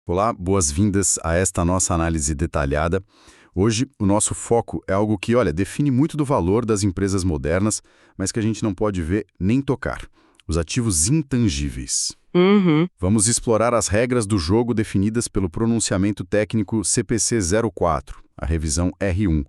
Olá, boas-vindas a esta nossa análise detalhada. Hoje, o nosso foco é algo que, olha, define muito do valor das empresas modernas, mas que a gente não pode ver nem tocar: os ativos intangíveis. Uhum. Vamos explorar as regras do jogo definidas pelo pronunciamento técnico CPC 04, a revisão R1.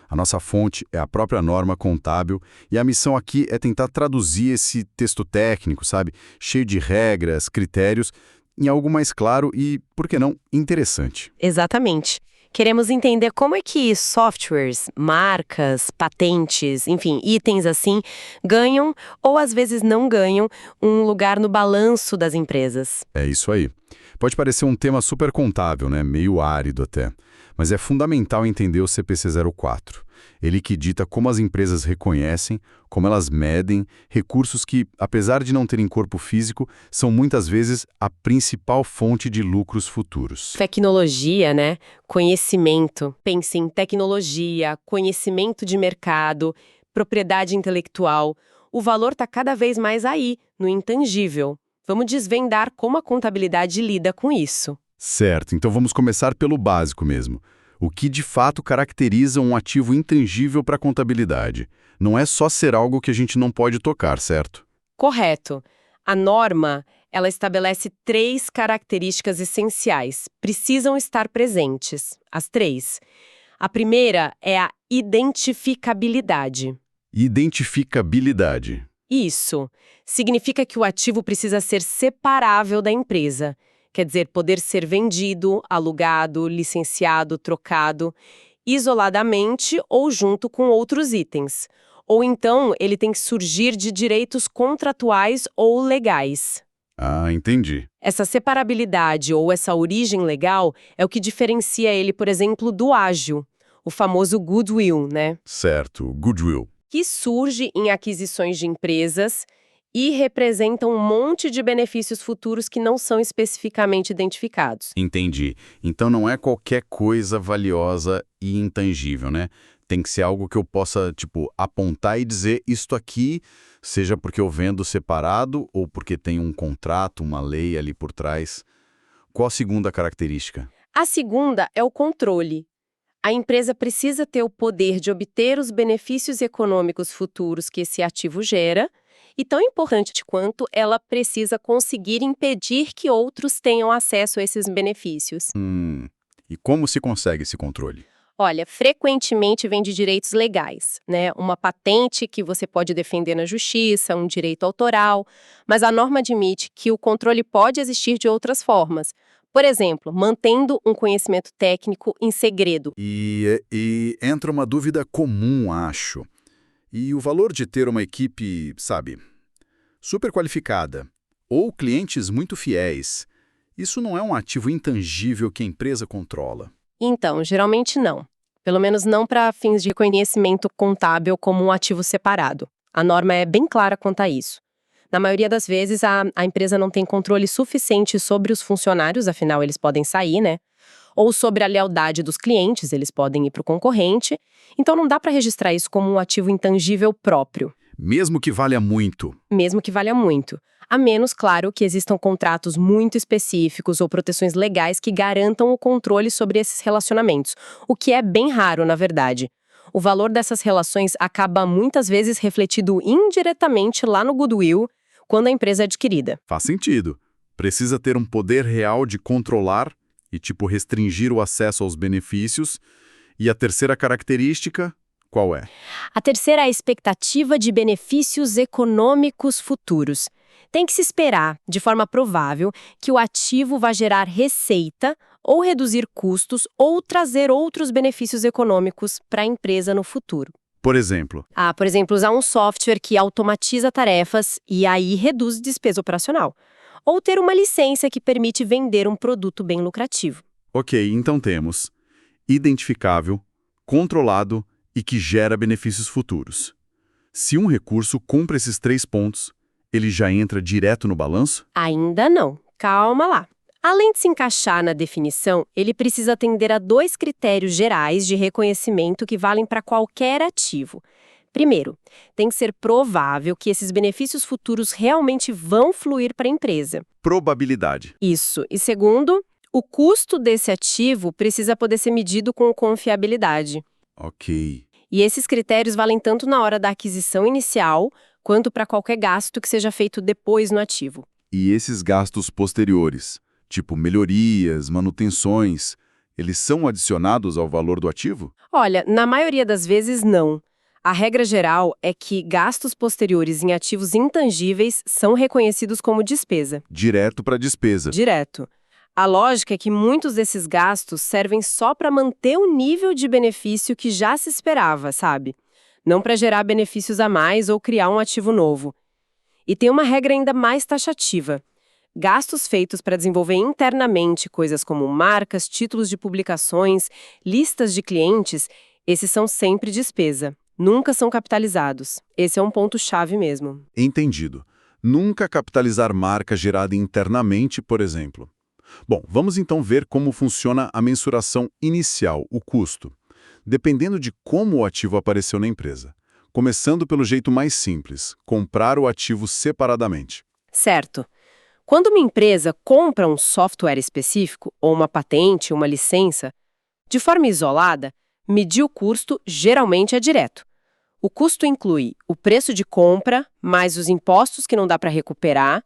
A nossa fonte é a própria norma contábil e a missão aqui é tentar traduzir esse texto técnico, sabe, cheio de regras, critérios, em algo mais claro e, por que não, interessante. Exatamente. Queremos entender como é que softwares, marcas, patentes, enfim, itens assim, ganham ou às vezes não ganham um lugar no balanço das empresas. É isso aí. Pode parecer um tema super contábil, né? Meio árido até. Mas é fundamental entender o CPC 04. Ele que dita como as empresas reconhecem, como elas medem, recursos que, apesar de não terem corpo físico, são muitas vezes a principal fonte de lucros futuros. Tecnologia, né? Conhecimento. Pense em tecnologia, conhecimento de mercado, propriedade intelectual. O valor está cada vez mais aí, no intangível. Vamos desvendar como a contabilidade lida com isso. Certo, então vamos começar pelo básico mesmo. O que de fato caracteriza um ativo intangível para a contabilidade? Não é só ser algo que a gente não pode tocar, certo? Correto. A norma, ela estabelece 3 características essenciais. Precisam estar presentes. As 3. A primeira é a identificabilidade. Identificabilidade. Isso significa que o ativo precisa ser separável da empresa. Quer dizer, poder ser vendido, alugado, licenciado, trocado, isoladamente ou junto com outros itens. Ou então, ele tem que surgir de direitos contratuais ou legais. Ah, entendi. Essa separabilidade ou essa origem legal é o que diferencia ele, por exemplo, do ágio, o famoso goodwill, né? Certo, goodwill. Que surge em aquisições de empresas e representa um monte de benefícios futuros que não são especificamente identificados. Entendi. Então não é qualquer coisa valiosa e intangível, né? Tem que ser algo que eu possa, tipo, apontar e dizer isto aqui, seja porque eu vendo separado ou porque tem um contrato, uma lei ali por trás. Qual a segunda característica? A segunda é o controle. A empresa precisa ter o poder de obter os benefícios econômicos futuros que esse ativo gera, e tão importante quanto ela precisa conseguir impedir que outros tenham acesso a esses benefícios. E como se consegue esse controle? Olha, frequentemente vem de direitos legais, né? Uma patente que você pode defender na justiça, um direito autoral, mas a norma admite que o controle pode existir de outras formas. Por exemplo, mantendo um conhecimento técnico em segredo. E entra uma dúvida comum, acho. E o valor de ter uma equipe, sabe, super qualificada ou clientes muito fiéis, isso não é um ativo intangível que a empresa controla. Então, geralmente não. Pelo menos não para fins de reconhecimento contábil como um ativo separado. A norma é bem clara quanto a isso. Na maioria das vezes, a empresa não tem controle suficiente sobre os funcionários, afinal eles podem sair, né? Ou sobre a lealdade dos clientes, eles podem ir para o concorrente. Então não dá para registrar isso como um ativo intangível próprio, Mesmo que valha muito. mesmo que valha muito. A menos, claro, que existam contratos muito específicos ou proteções legais que garantam o controle sobre esses relacionamentos, o que é bem raro, na verdade. O valor dessas relações acaba muitas vezes refletido indiretamente lá no goodwill, quando a empresa é adquirida. Faz sentido. Precisa ter um poder real de controlar e, tipo, restringir o acesso aos benefícios. E a terceira característica, qual é? A terceira é a expectativa de benefícios econômicos futuros. Tem que se esperar, de forma provável, que o ativo vai gerar receita ou reduzir custos ou trazer outros benefícios econômicos para a empresa no futuro. Por exemplo, Por exemplo, usar um software que automatiza tarefas e aí reduz despesa operacional. Ou ter uma licença que permite vender um produto bem lucrativo. ok, então temos identificável, controlado e que gera benefícios futuros. Se um recurso cumpre esses 3 pontos, ele já entra direto no balanço? Ainda não. Calma lá. Além de se encaixar na definição, ele precisa atender a 2 critérios gerais de reconhecimento que valem para qualquer ativo. Primeiro, tem que ser provável que esses benefícios futuros realmente vão fluir para a empresa. Probabilidade. Isso. E segundo, O custo desse ativo precisa poder ser medido com confiabilidade. Ok. E esses critérios valem tanto na hora da aquisição inicial, quanto para qualquer gasto que seja feito depois no ativo. E esses gastos posteriores, tipo melhorias, manutenções, eles são adicionados ao valor do ativo? Olha, na maioria das vezes não. A regra geral é que gastos posteriores em ativos intangíveis são reconhecidos como despesa. Direto para a despesa. Direto. A lógica é que muitos desses gastos servem só para manter o nível de benefício que já se esperava, sabe? Não para gerar benefícios a mais ou criar um ativo novo. E tem uma regra ainda mais taxativa. Gastos feitos para desenvolver internamente coisas como marcas, títulos de publicações, listas de clientes, esses são sempre despesa. Nunca são capitalizados. Esse é um ponto-chave mesmo. Entendido. Nunca capitalizar marca gerada internamente, por exemplo. Bom, vamos então ver como funciona a mensuração inicial, o custo. Dependendo de como o ativo apareceu na empresa. Começando pelo jeito mais simples, comprar o ativo separadamente. Certo. Quando uma empresa compra um software específico, ou uma patente, uma licença, de forma isolada, medir o custo geralmente é direto. O custo inclui o preço de compra, mais os impostos que não dá para recuperar,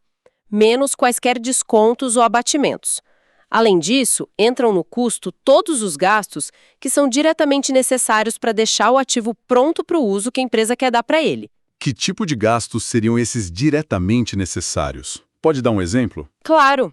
menos quaisquer descontos ou abatimentos. Além disso, entram no custo todos os gastos que são diretamente necessários para deixar o ativo pronto para o uso que a empresa quer dar para ele. Que tipo de gastos seriam esses diretamente necessários? Pode dar um exemplo? Claro!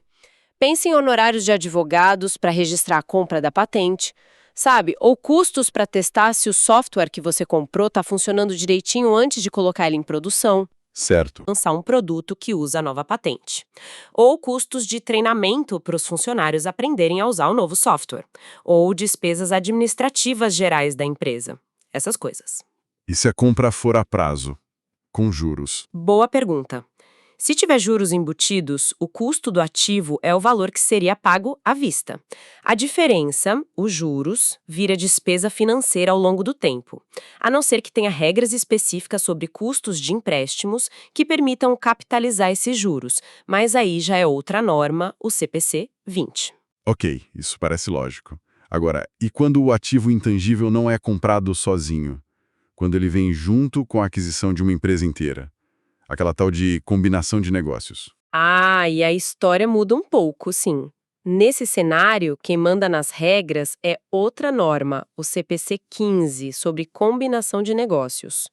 Pense em honorários de advogados para registrar a compra da patente, sabe? Ou custos para testar se o software que você comprou está funcionando direitinho antes de colocar ele em produção. Certo. Lançar um produto que usa a nova patente. Ou custos de treinamento para os funcionários aprenderem a usar o novo software. Ou despesas administrativas gerais da empresa. Essas coisas. E se a compra for a prazo, com juros? Boa pergunta. Se tiver juros embutidos, o custo do ativo é o valor que seria pago à vista. A diferença, os juros, vira despesa financeira ao longo do tempo, a não ser que tenha regras específicas sobre custos de empréstimos que permitam capitalizar esses juros, mas aí já é outra norma, o CPC 20. Ok, isso parece lógico. Agora, e quando o ativo intangível não é comprado sozinho? Quando ele vem junto com a aquisição de uma empresa inteira? Aquela tal de combinação de negócios. Ah, e a história muda um pouco, sim. Nesse cenário, quem manda nas regras é outra norma, o CPC 15, sobre combinação de negócios.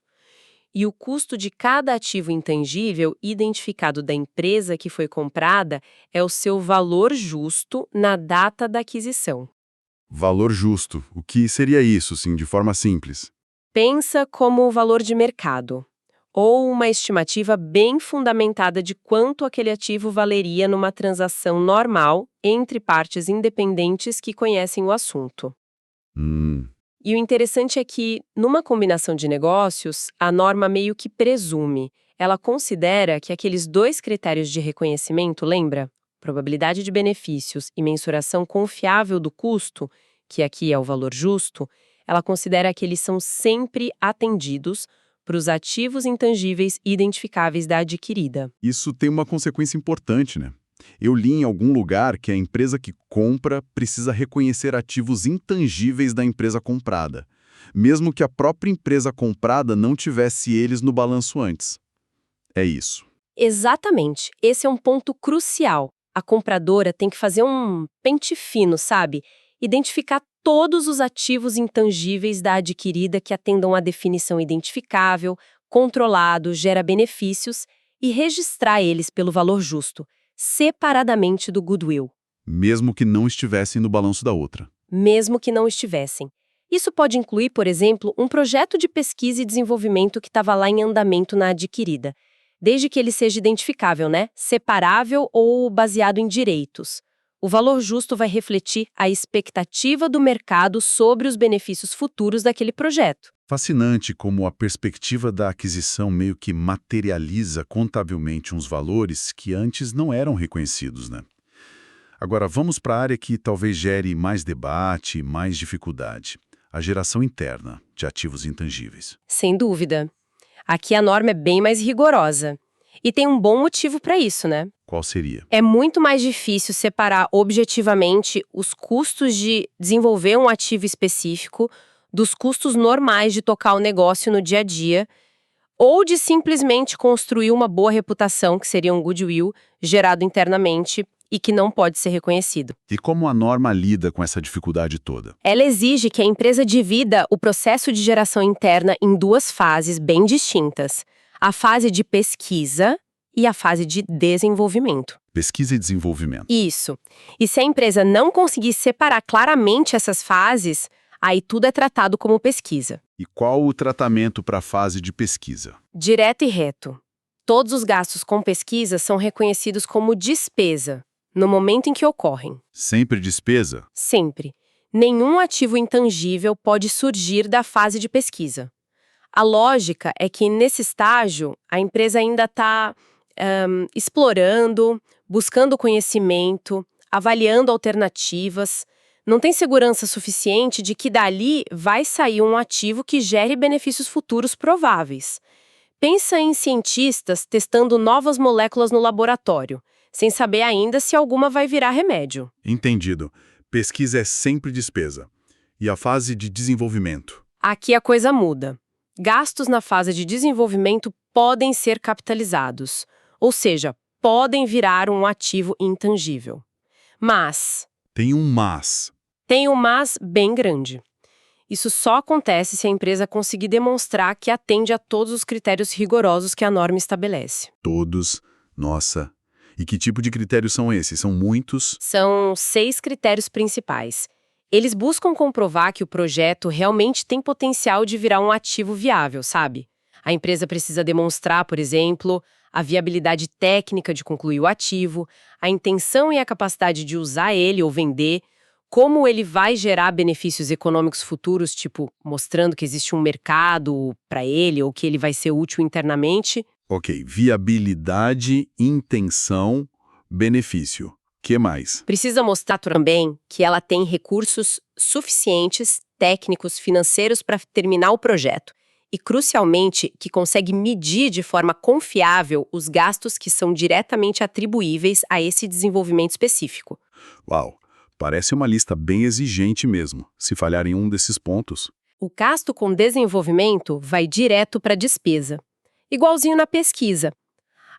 E o custo de cada ativo intangível identificado da empresa que foi comprada é o seu valor justo na data da aquisição. Valor justo. O que seria isso, sim, de forma simples? Pensa como o valor de mercado, ou uma estimativa bem fundamentada de quanto aquele ativo valeria numa transação normal entre partes independentes que conhecem o assunto. E o interessante é que, numa combinação de negócios, a norma meio que presume. Ela considera que aqueles dois critérios de reconhecimento, lembra? Probabilidade de benefícios e mensuração confiável do custo, que aqui é o valor justo, ela considera que eles são sempre atendidos para os ativos intangíveis identificáveis da adquirida. Isso tem uma consequência importante, né? Eu li em algum lugar que a empresa que compra precisa reconhecer ativos intangíveis da empresa comprada, mesmo que a própria empresa comprada não tivesse eles no balanço antes. É isso. Exatamente. Esse é um ponto crucial. A compradora tem que fazer um pente fino, sabe? Identificar todos os ativos intangíveis da adquirida que atendam à definição identificável, controlado, gera benefícios e registrar eles pelo valor justo, separadamente do goodwill. Mesmo que não estivessem no balanço da outra. Mesmo que não estivessem. Isso pode incluir, por exemplo, um projeto de pesquisa e desenvolvimento que estava lá em andamento na adquirida, desde que ele seja identificável, né? Separável ou baseado em direitos. O valor justo vai refletir a expectativa do mercado sobre os benefícios futuros daquele projeto. Fascinante como a perspectiva da aquisição meio que materializa contabilmente uns valores que antes não eram reconhecidos, né? Agora, vamos para a área que talvez gere mais debate e mais dificuldade. A geração interna de ativos intangíveis. Sem dúvida. Aqui a norma é bem mais rigorosa. E tem um bom motivo para isso, né? Qual seria? É muito mais difícil separar objetivamente os custos de desenvolver um ativo específico dos custos normais de tocar o negócio no dia a dia, ou de simplesmente construir uma boa reputação, que seria um goodwill, gerado internamente e que não pode ser reconhecido. E como a norma lida com essa dificuldade toda? Ela exige que a empresa divida o processo de geração interna em duas fases bem distintas: a fase de pesquisa e a fase de desenvolvimento. Pesquisa e desenvolvimento. Isso. E se a empresa não conseguir separar claramente essas fases, aí tudo é tratado como pesquisa. E qual o tratamento para a fase de pesquisa? Direto e reto. Todos os gastos com pesquisa são reconhecidos como despesa, no momento em que ocorrem. Sempre despesa? Sempre. Nenhum ativo intangível pode surgir da fase de pesquisa. A lógica é que, nesse estágio, a empresa ainda está explorando, buscando conhecimento, avaliando alternativas. Não tem segurança suficiente de que dali vai sair um ativo que gere benefícios futuros prováveis. Pensa em cientistas testando novas moléculas no laboratório, sem saber ainda se alguma vai virar remédio. Entendido. Pesquisa é sempre despesa. E a fase de desenvolvimento? Aqui a coisa muda. Gastos na fase de desenvolvimento podem ser capitalizados, ou seja, podem virar um ativo intangível. Mas Tem um mas. tem um mas bem grande. Isso só acontece se a empresa conseguir demonstrar que atende a todos os critérios rigorosos que a norma estabelece. Todos. Nossa. E que tipo de critérios são esses? São muitos? São 6 critérios principais. Eles buscam comprovar que o projeto realmente tem potencial de virar um ativo viável, sabe? A empresa precisa demonstrar, por exemplo, a viabilidade técnica de concluir o ativo, a intenção e a capacidade de usar ele ou vender, como ele vai gerar benefícios econômicos futuros, tipo, mostrando que existe um mercado para ele ou que ele vai ser útil internamente. Ok. Viabilidade, intenção, benefício. Que mais? Precisa mostrar também que ela tem recursos suficientes, técnicos, financeiros para terminar o projeto. E, crucialmente, que consegue medir de forma confiável os gastos que são diretamente atribuíveis a esse desenvolvimento específico. Uau. Parece uma lista bem exigente mesmo, se falhar em um desses pontos. O gasto com desenvolvimento vai direto para a despesa. Igualzinho na pesquisa.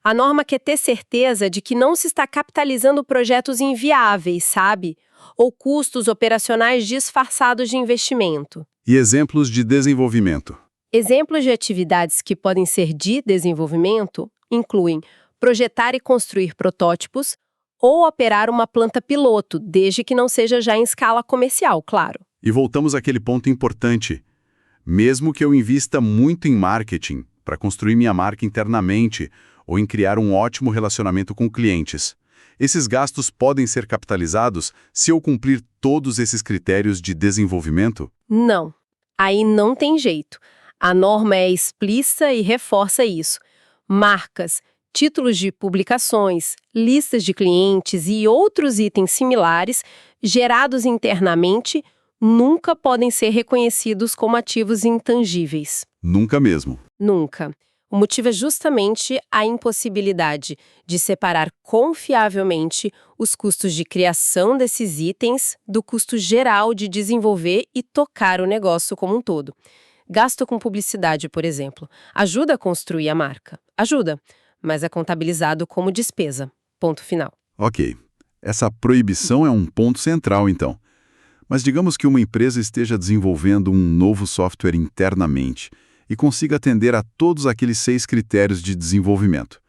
A norma quer ter certeza de que não se está capitalizando projetos inviáveis, sabe? Ou custos operacionais disfarçados de investimento. E exemplos de desenvolvimento? Exemplos de atividades que podem ser de desenvolvimento incluem projetar e construir protótipos ou operar uma planta piloto, desde que não seja já em escala comercial, claro. E voltamos àquele ponto importante. Mesmo que eu invista muito em marketing para construir minha marca internamente ou em criar um ótimo relacionamento com clientes, esses gastos podem ser capitalizados se eu cumprir todos esses critérios de desenvolvimento? Não. Aí não tem jeito. A norma é explícita e reforça isso. Marcas, títulos de publicações, listas de clientes e outros itens similares, gerados internamente, nunca podem ser reconhecidos como ativos intangíveis. Nunca mesmo. Nunca. O motivo é justamente a impossibilidade de separar confiavelmente os custos de criação desses itens do custo geral de desenvolver e tocar o negócio como um todo. Gasto com publicidade, por exemplo, ajuda a construir a marca. Ajuda, mas é contabilizado como despesa. Ponto final. Ok. Essa proibição é um ponto central, então. Mas digamos que uma empresa esteja desenvolvendo um novo software internamente e consiga atender a todos aqueles 6 critérios de desenvolvimento.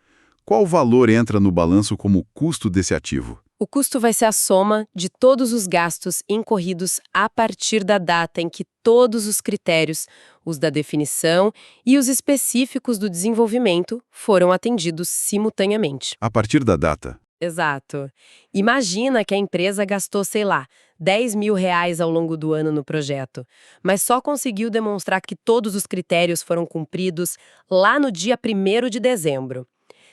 Qual valor entra no balanço como custo desse ativo? O custo vai ser a soma de todos os gastos incorridos a partir da data em que todos os critérios, os da definição e os específicos do desenvolvimento, foram atendidos simultaneamente. A partir da data. Exato. Imagina que a empresa gastou, sei lá, R$ 10.000 ao longo do ano no projeto, mas só conseguiu demonstrar que todos os critérios foram cumpridos lá no dia 1º de dezembro.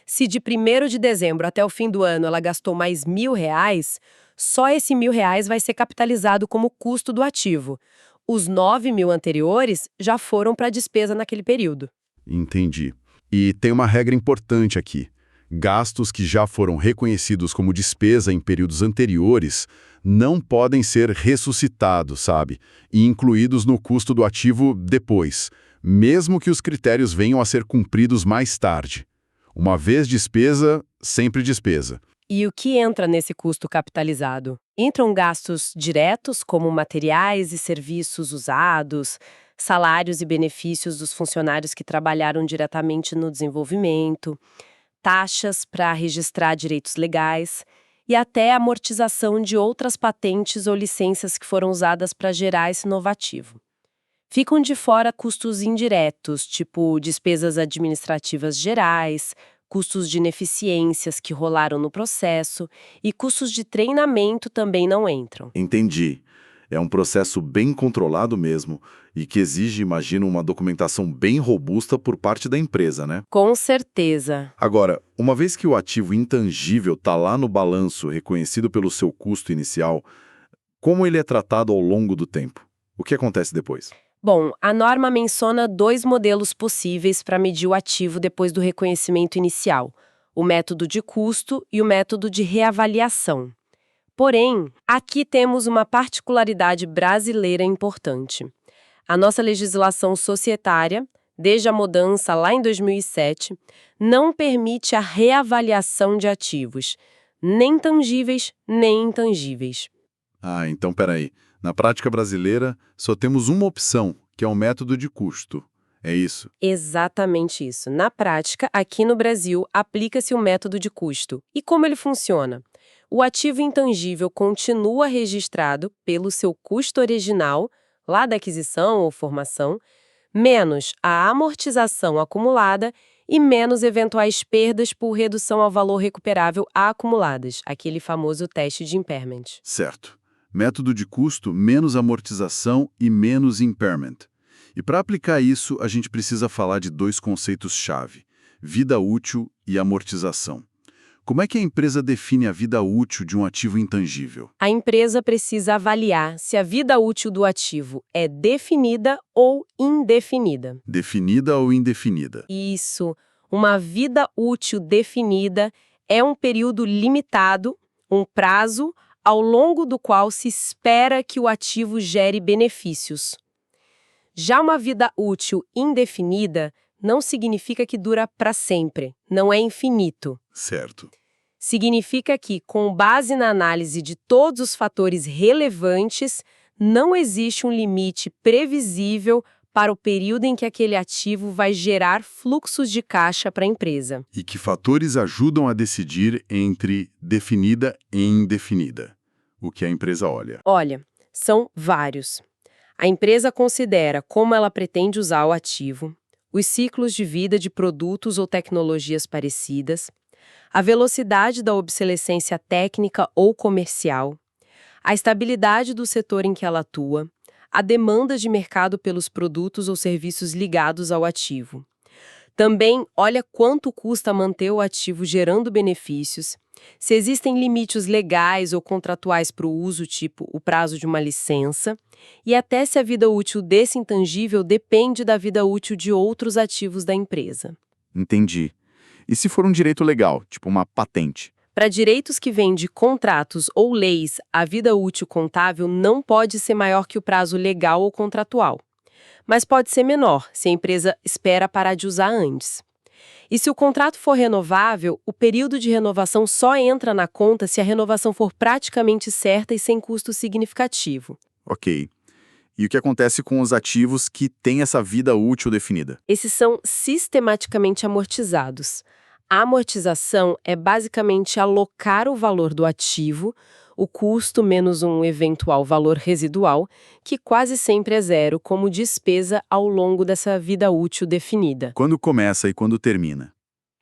Se de 1º de dezembro até o fim do ano ela gastou mais R$ 1.000, só esse R$ 1.000 vai ser capitalizado como custo do ativo. Os R$ 9.000 anteriores já foram para a despesa naquele período. Entendi. E tem uma regra importante aqui. Gastos que já foram reconhecidos como despesa em períodos anteriores não podem ser ressuscitados, sabe? E incluídos no custo do ativo depois, mesmo que os critérios venham a ser cumpridos mais tarde. Uma vez despesa, sempre despesa. E o que entra nesse custo capitalizado? Entram gastos diretos, como materiais e serviços usados, salários e benefícios dos funcionários que trabalharam diretamente no desenvolvimento, taxas para registrar direitos legais e até amortização de outras patentes ou licenças que foram usadas para gerar esse inovativo. Ficam de fora custos indiretos, tipo despesas administrativas gerais, custos de ineficiências que rolaram no processo e custos de treinamento também não entram. Entendi. É um processo bem controlado mesmo e que exige, imagino, uma documentação bem robusta por parte da empresa, né? Com certeza. Agora, uma vez que o ativo intangível está lá no balanço reconhecido pelo seu custo inicial, como ele é tratado ao longo do tempo? O que acontece depois? Bom, a norma menciona 2 modelos possíveis para medir o ativo depois do reconhecimento inicial: o método de custo e o método de reavaliação. Porém, aqui temos uma particularidade brasileira importante. A nossa legislação societária, desde a mudança lá em 2007, não permite a reavaliação de ativos, nem tangíveis nem intangíveis. Ah, então peraí. Na prática brasileira, só temos uma opção, que é o método de custo. É isso? Exatamente isso. Na prática, aqui no Brasil, aplica-se o método de custo. E como ele funciona? O ativo intangível continua registrado pelo seu custo original, lá da aquisição ou formação, menos a amortização acumulada e menos eventuais perdas por redução ao valor recuperável acumuladas, aquele famoso teste de impairment. Certo. Método de custo menos amortização e menos impairment. E para aplicar isso, a gente precisa falar de 2 conceitos-chave: vida útil e amortização. Como é que a empresa define a vida útil de um ativo intangível? A empresa precisa avaliar se a vida útil do ativo é definida ou indefinida. Definida ou indefinida? Isso. Uma vida útil definida é um período limitado, um prazo, ao longo do qual se espera que o ativo gere benefícios. Já uma vida útil indefinida não significa que dura para sempre, não é infinito. Certo. Significa que, com base na análise de todos os fatores relevantes, não existe um limite previsível para o período em que aquele ativo vai gerar fluxos de caixa para a empresa. E que fatores ajudam a decidir entre definida e indefinida? O que a empresa olha? Olha, são vários. A empresa considera como ela pretende usar o ativo, os ciclos de vida de produtos ou tecnologias parecidas, a velocidade da obsolescência técnica ou comercial, a estabilidade do setor em que ela atua, a demanda de mercado pelos produtos ou serviços ligados ao ativo. Também olha quanto custa manter o ativo gerando benefícios, se existem limites legais ou contratuais para o uso, tipo o prazo de uma licença, e até se a vida útil desse intangível depende da vida útil de outros ativos da empresa. Entendi. E se for um direito legal, tipo uma patente? Para direitos que vêm de contratos ou leis, a vida útil contábil não pode ser maior que o prazo legal ou contratual. Mas pode ser menor, se a empresa espera parar de usar antes. E se o contrato for renovável, o período de renovação só entra na conta se a renovação for praticamente certa e sem custo significativo. Ok. E o que acontece com os ativos que têm essa vida útil definida? Esses são sistematicamente amortizados. A amortização é basicamente alocar o valor do ativo, o custo menos um eventual valor residual, que quase sempre é zero, como despesa ao longo dessa vida útil definida. Quando começa e quando termina?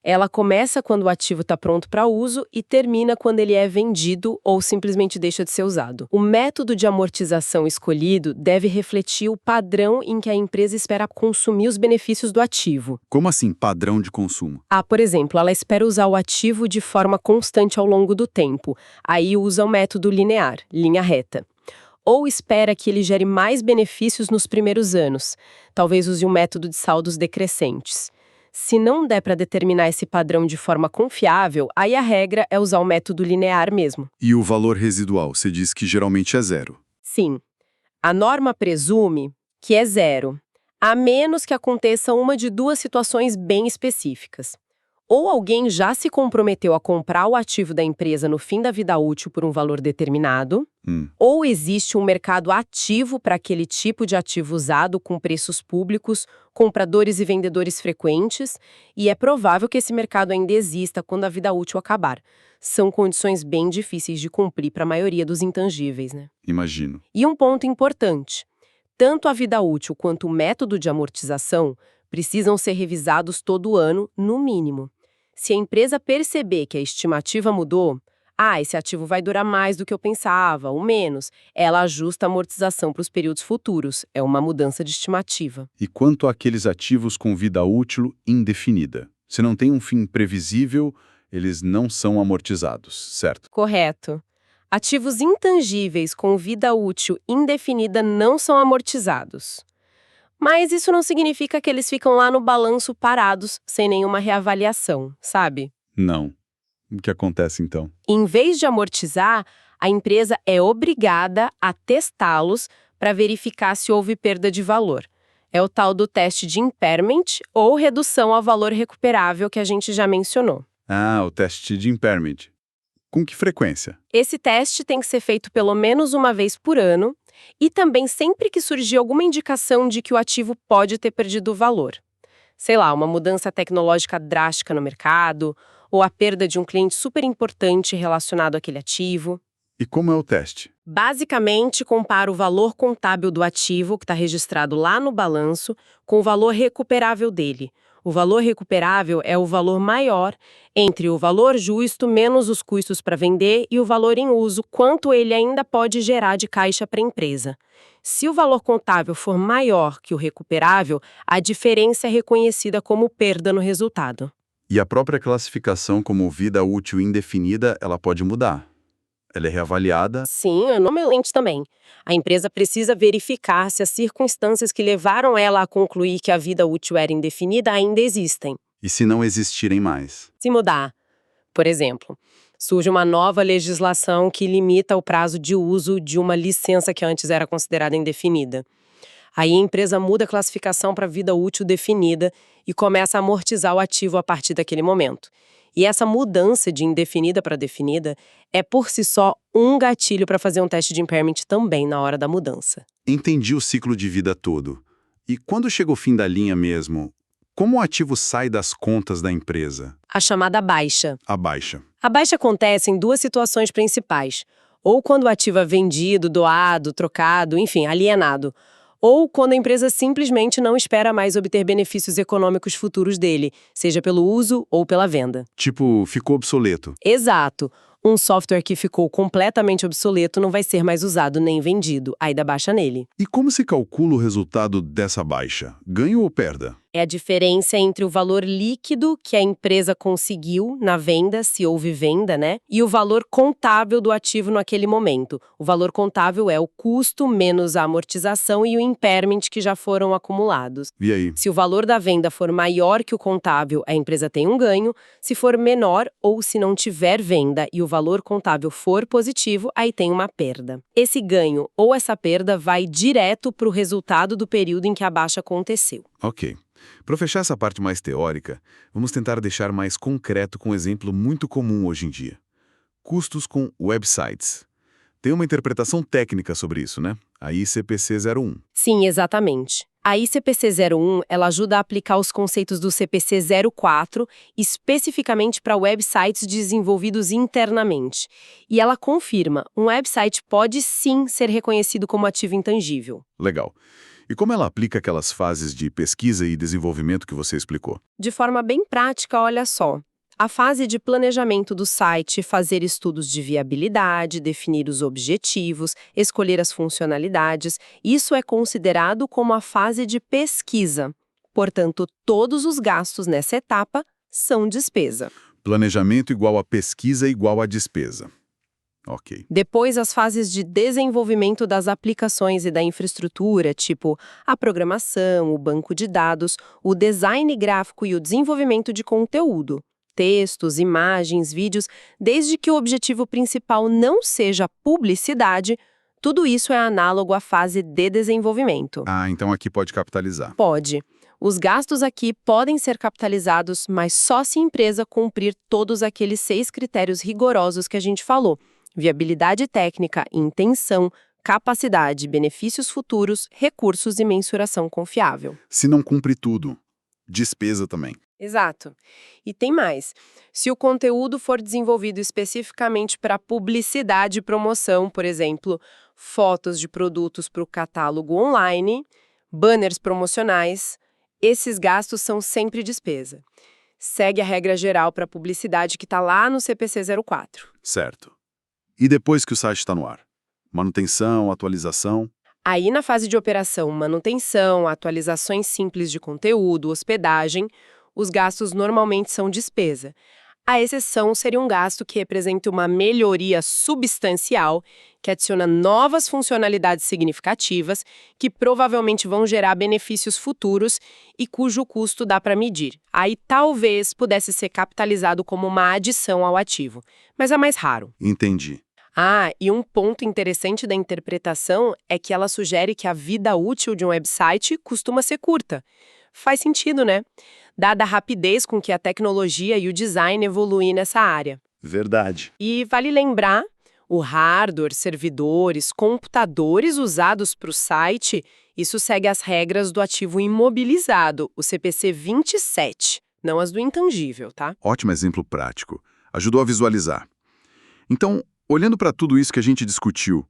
Ela começa quando o ativo está pronto para uso e termina quando ele é vendido ou simplesmente deixa de ser usado. O método de amortização escolhido deve refletir o padrão em que a empresa espera consumir os benefícios do ativo. Como assim, padrão de consumo? Por exemplo, ela espera usar o ativo de forma constante ao longo do tempo. Aí usa o método linear, linha reta. Ou espera que ele gere mais benefícios nos primeiros anos. Talvez use o método de saldos decrescentes. Se não der para determinar esse padrão de forma confiável, aí a regra é usar o método linear mesmo. E o valor residual, você diz que geralmente é zero. Sim, a norma presume que é zero, a menos que aconteça uma de duas situações bem específicas. Ou alguém já se comprometeu a comprar o ativo da empresa no fim da vida útil por um valor determinado, ou existe um mercado ativo para aquele tipo de ativo usado com preços públicos, compradores e vendedores frequentes, e é provável que esse mercado ainda exista quando a vida útil acabar. São condições bem difíceis de cumprir para a maioria dos intangíveis, né? Imagino. E um ponto importante: tanto a vida útil quanto o método de amortização precisam ser revisados todo ano, no mínimo. Se a empresa perceber que a estimativa mudou, esse ativo vai durar mais do que eu pensava, ou menos, ela ajusta a amortização para os períodos futuros. É uma mudança de estimativa. E quanto àqueles ativos com vida útil indefinida? Se não tem um fim previsível, eles não são amortizados, certo? Correto. Ativos intangíveis com vida útil indefinida não são amortizados. Mas isso não significa que eles ficam lá no balanço parados, sem nenhuma reavaliação, sabe? Não. O que acontece então? Em vez de amortizar, a empresa é obrigada a testá-los para verificar se houve perda de valor. É o tal do teste de impairment ou redução ao valor recuperável que a gente já mencionou. O teste de impairment. Com que frequência? Esse teste tem que ser feito pelo menos uma vez por ano e também sempre que surgir alguma indicação de que o ativo pode ter perdido valor. Sei lá, uma mudança tecnológica drástica no mercado ou a perda de um cliente super importante relacionado àquele ativo. E como é o teste? Basicamente, compara o valor contábil do ativo, que está registrado lá no balanço, com o valor recuperável dele. O valor recuperável é o valor maior entre o valor justo menos os custos para vender e o valor em uso, quanto ele ainda pode gerar de caixa para a empresa. Se o valor contábil for maior que o recuperável, a diferença é reconhecida como perda no resultado. E a própria classificação como vida útil indefinida, ela pode mudar. Ela é reavaliada. Sim, anualmente também. A empresa precisa verificar se as circunstâncias que levaram ela a concluir que a vida útil era indefinida ainda existem. E se não existirem mais? Se mudar, por exemplo, surge uma nova legislação que limita o prazo de uso de uma licença que antes era considerada indefinida. Aí a empresa muda a classificação para vida útil definida e começa a amortizar o ativo a partir daquele momento. E essa mudança de indefinida para definida é por si só um gatilho para fazer um teste de impairment também na hora da mudança. Entendi o ciclo de vida todo. E quando chega o fim da linha mesmo, como o ativo sai das contas da empresa? A chamada baixa. A baixa. A baixa acontece em duas situações principais. Ou quando o ativo é vendido, doado, trocado, enfim, alienado. Ou quando a empresa simplesmente não espera mais obter benefícios econômicos futuros dele, seja pelo uso ou pela venda. Tipo, ficou obsoleto. Exato. Um software que ficou completamente obsoleto não vai ser mais usado nem vendido, aí dá baixa nele. E como se calcula o resultado dessa baixa? Ganho ou perda? É a diferença entre o valor líquido que a empresa conseguiu na venda, se houve venda, né? E o valor contábil do ativo naquele momento. O valor contábil é o custo menos a amortização e o impairment que já foram acumulados. E aí? Se o valor da venda for maior que o contábil, a empresa tem um ganho. Se for menor ou se não tiver venda e o valor contábil for positivo, aí tem uma perda. Esse ganho ou essa perda vai direto para o resultado do período em que a baixa aconteceu. Ok. Para fechar essa parte mais teórica, vamos tentar deixar mais concreto com um exemplo muito comum hoje em dia. Custos com websites. Tem uma interpretação técnica sobre isso, né? A ICPC 01. Sim, exatamente. A ICPC 01, ela ajuda a aplicar os conceitos do CPC 04, especificamente para websites desenvolvidos internamente. E ela confirma, um website pode sim ser reconhecido como ativo intangível. Legal. E como ela aplica aquelas fases de pesquisa e desenvolvimento que você explicou? De forma bem prática, olha só. A fase de planejamento do site, fazer estudos de viabilidade, definir os objetivos, escolher as funcionalidades, isso é considerado como a fase de pesquisa. Portanto, todos os gastos nessa etapa são despesa. Planejamento igual a pesquisa igual a despesa. Ok. Depois, as fases de desenvolvimento das aplicações e da infraestrutura, tipo a programação, o banco de dados, o design gráfico e o desenvolvimento de conteúdo. Textos, imagens, vídeos, desde que o objetivo principal não seja publicidade, tudo isso é análogo à fase de desenvolvimento. Ah, então aqui pode capitalizar. Pode. Os gastos aqui podem ser capitalizados, mas só se a empresa cumprir todos aqueles 6 critérios rigorosos que a gente falou: viabilidade técnica, intenção, capacidade, benefícios futuros, recursos e mensuração confiável. Se não cumpre tudo, despesa também. Exato. E tem mais. Se o conteúdo for desenvolvido especificamente para publicidade e promoção, por exemplo, fotos de produtos para o catálogo online, banners promocionais, esses gastos são sempre despesa. Segue a regra geral para publicidade que está lá no CPC 04. Certo. E depois que o site está no ar? Manutenção, atualização? Aí, na fase de operação, manutenção, atualizações simples de conteúdo, hospedagem, os gastos normalmente são despesa. A exceção seria um gasto que representa uma melhoria substancial, que adiciona novas funcionalidades significativas, que provavelmente vão gerar benefícios futuros e cujo custo dá para medir. Aí talvez pudesse ser capitalizado como uma adição ao ativo, mas é mais raro. Entendi. Ah, e um ponto interessante da interpretação é que ela sugere que a vida útil de um website costuma ser curta. Faz sentido, né? Dada a rapidez com que a tecnologia e o design evoluem nessa área. Verdade. E vale lembrar, o hardware, servidores, computadores usados para o site, isso segue as regras do ativo imobilizado, o CPC 27, não as do intangível, tá? Ótimo exemplo prático. Ajudou a visualizar. Então, olhando para tudo isso que a gente discutiu,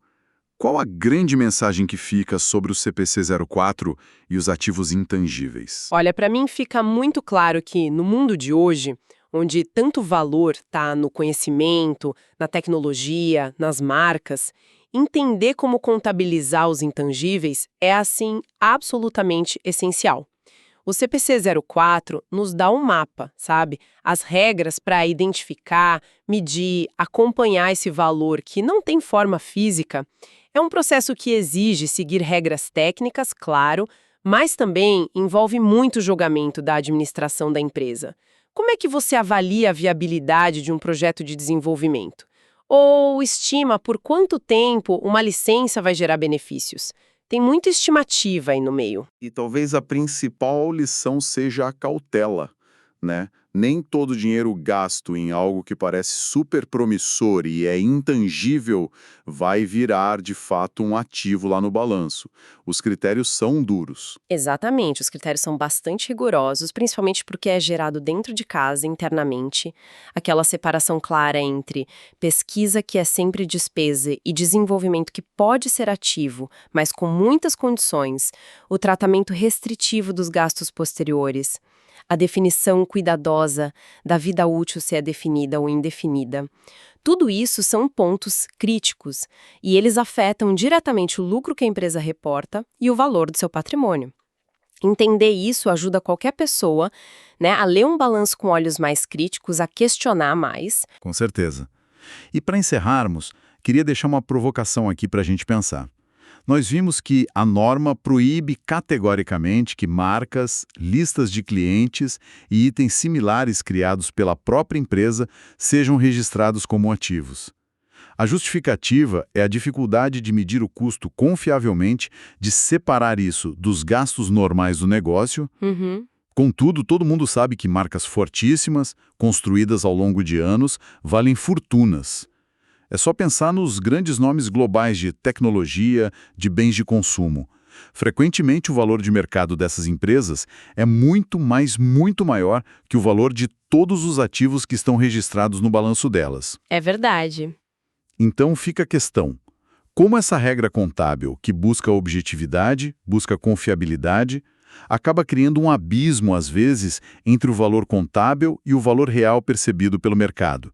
qual a grande mensagem que fica sobre o CPC 04 e os ativos intangíveis? Olha, para mim fica muito claro que no mundo de hoje, onde tanto valor está no conhecimento, na tecnologia, nas marcas, entender como contabilizar os intangíveis é, assim, absolutamente essencial. O CPC 04 nos dá um mapa, sabe? As regras para identificar, medir, acompanhar esse valor que não tem forma física. É um processo que exige seguir regras técnicas, claro, mas também envolve muito julgamento da administração da empresa. Como é que você avalia a viabilidade de um projeto de desenvolvimento? Ou estima por quanto tempo uma licença vai gerar benefícios? Tem muita estimativa aí no meio. E talvez a principal lição seja a cautela, né? Nem todo dinheiro gasto em algo que parece super promissor e é intangível vai virar, de fato, um ativo lá no balanço. Os critérios são duros. Exatamente, os critérios são bastante rigorosos, principalmente porque é gerado dentro de casa, internamente, aquela separação clara entre pesquisa, que é sempre despesa, e desenvolvimento, que pode ser ativo, mas com muitas condições, o tratamento restritivo dos gastos posteriores, a definição cuidadosa da vida útil, se é definida ou indefinida. Tudo isso são pontos críticos e eles afetam diretamente o lucro que a empresa reporta e o valor do seu patrimônio. Entender isso ajuda qualquer pessoa, né, a ler um balanço com olhos mais críticos, a questionar mais. Com certeza. E para encerrarmos, queria deixar uma provocação aqui para a gente pensar. Nós vimos que a norma proíbe categoricamente que marcas, listas de clientes e itens similares criados pela própria empresa sejam registrados como ativos. A justificativa é a dificuldade de medir o custo confiavelmente, de separar isso dos gastos normais do negócio. Contudo, todo mundo sabe que marcas fortíssimas, construídas ao longo de anos, valem fortunas. É só pensar nos grandes nomes globais de tecnologia, de bens de consumo. Frequentemente, o valor de mercado dessas empresas é muito maior que o valor de todos os ativos que estão registrados no balanço delas. É verdade. Então fica a questão: como essa regra contábil, que busca objetividade, busca confiabilidade, acaba criando um abismo, às vezes, entre o valor contábil e o valor real percebido pelo mercado?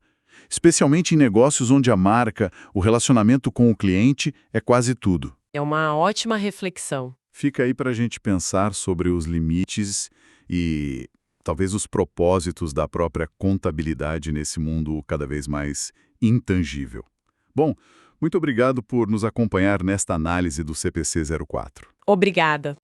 Especialmente em negócios onde a marca, o relacionamento com o cliente é quase tudo. É uma ótima reflexão. Fica aí para a gente pensar sobre os limites e talvez os propósitos da própria contabilidade nesse mundo cada vez mais intangível. Bom, muito obrigado por nos acompanhar nesta análise do CPC 04. Obrigada.